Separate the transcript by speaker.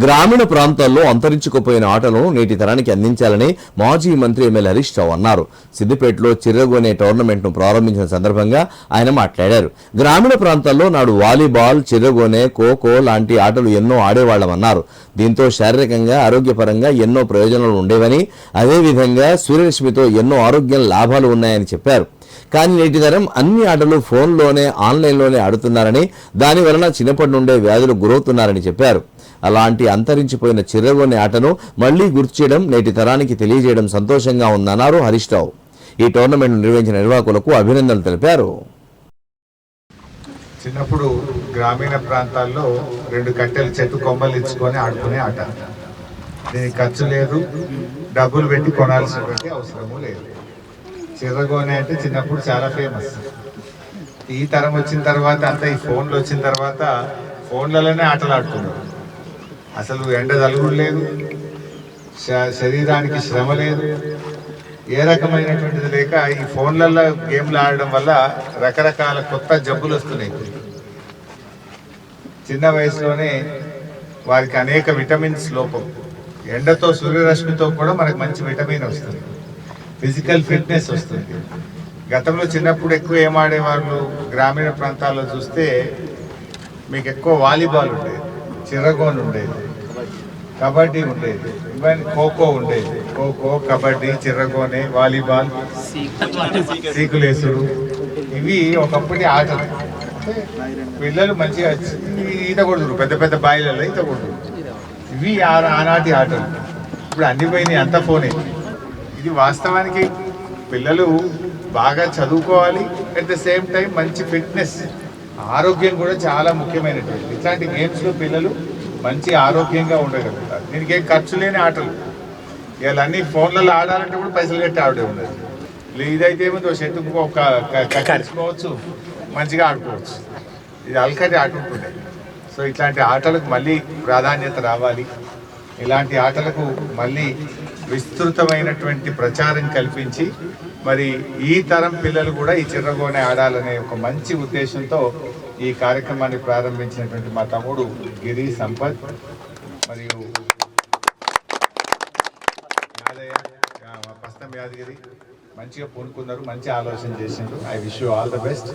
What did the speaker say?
Speaker 1: గ్రామీణ ప్రాంతాల్లో అంతరించుకుపోయిన ఆటలను నేటి తరానికి అందించాలని మాజీ మంత్రి ఎమ్మెల్యే హరీష్ రావు అన్నారు. సిద్దిపేటలో చిర్రగోనే టోర్నమెంట్ను ప్రారంభించిన సందర్భంగా ఆయన మాట్లాడారు. గ్రామీణ ప్రాంతాల్లో నాడు వాలీబాల్, చిర్రగోనే, ఖోఖో లాంటి ఆటలు ఎన్నో ఆడేవాళ్లమన్నారు. దీంతో శారీరకంగా, ఆరోగ్యపరంగా ఎన్నో ప్రయోజనాలు ఉండేవని, అదేవిధంగా సూర్యరశ్మితో ఎన్నో ఆరోగ్య లాభాలు ఉన్నాయని చెప్పారు. కానీ నేటి తరం అన్ని ఆటలు ఫోన్లోనే, ఆన్లైన్లోనే ఆడుతున్నారని, దాని వలన చిన్నప్పటి నుండే వ్యాధులు గురవుతున్నారని చెప్పారు. అలాంటి అంతరించిపోయిన చిర్రగోనే ఆటను మళ్లీ గుర్తు చేయడం, నేటి తరానికి తెలియజేయడం సంతోషంగా ఉందన్నారు హరీష్ రావు. ఈ టోర్నమెంట్ నిర్వహించిన నిర్వాహకులకు అభినందనలు తెలిపారు.
Speaker 2: చిన్నప్పుడు గ్రామీణ ప్రాంతాల్లో 2 కట్టెలు చెట్టు కొమ్మలు ఇచ్చుకొని ఆడుకునే ఆట. దీనికి ఖర్చు లేదు, డబ్బులు పెట్టి కొనాల్సినటువంటి అవసరము లేదు. చిర్రగోనే అంటే చిన్నప్పుడు చాలా ఫేమస్. ఈ తరం వచ్చిన తర్వాత అంతా ఈ ఫోన్లు వచ్చిన తర్వాత ఫోన్లలోనే ఆటలు ఆడుతున్నారు. అసలు ఎండ తలుగుడు లేదు, శరీరానికి శ్రమ లేదు, ఏ రకమైనటువంటిది లేక ఈ ఫోన్లలో గేమ్లు ఆడడం వల్ల రకరకాల కొత్త జబ్బులు వస్తున్నాయి. చిన్న వయసులోనే వారికి అనేక విటమిన్స్ లోపం. ఎండతో, సూర్యరశ్మితో కూడా మనకు మంచి విటమిన్ వస్తుంది, ఫిజికల్ ఫిట్నెస్ వస్తుంది. గతంలో చిన్నప్పుడు ఎక్కువ ఏం ఆడేవాళ్ళు గ్రామీణ ప్రాంతాల్లో చూస్తే మీకు ఎక్కువ వాలీబాల్ ఉండేది, చిర్రగోన్ ఉండేది, కబడ్డీ ఉండేది, ఈవెన్ ఖోఖో ఉండేది. ఖోఖో, కబడ్డీ, చిర్రగోనే, వాలీబాల్, సీకులేసుడు, ఇవి ఒకప్పటి ఆటలు. పిల్లలు మంచిగా ఈత కొడుతురు, పెద్ద పెద్ద బాయిలలో ఈత కొడుతురు. ఇవి ఆనాటి ఆటలు. ఇప్పుడు అన్ని పోయినాయి, అంత ఫోనే. ఇది వాస్తవానికి పిల్లలు బాగా చదువుకోవాలి, అట్ ద సేమ్ టైం మంచి ఫిట్నెస్, ఆరోగ్యం కూడా చాలా ముఖ్యమైనటువంటి. ఇట్లాంటి గేమ్స్లో పిల్లలు మంచి ఆరోగ్యంగా ఉండగలుగుతారు. దీనికి ఏం ఖర్చు లేని ఆటలు. ఇవాళ అన్ని ఫోన్లలో ఆడాలంటే కూడా పైసలు కట్టి ఆడే ఉండదు. ఇదైతే ఏమో చెట్టుకు ఒక కట్టించుకోవచ్చు, మంచిగా ఆడుకోవచ్చు. ఇది అల్కటి ఆట ఉంటుండే. సో ఇట్లాంటి ఆటలకు మళ్ళీ ప్రాధాన్యత రావాలి. ఇలాంటి ఆటలకు మళ్ళీ విస్తృతమైనటువంటి ప్రచారం కల్పించి మరి ఈ తరం పిల్లలు కూడా ఈ చిర్రగోనే ఆడాలనే ఒక మంచి ఉద్దేశంతో ఈ కార్యక్రమాన్ని ప్రారంభించినటువంటి మా తమ్ముడు గిరి సంపత్ మరియు యాదయ్య, మా పస్తం యాదగిరి మంచిగా పూనుకున్నారు, మంచి ఆలోచన చేసిండ్రు. I wish you all the best.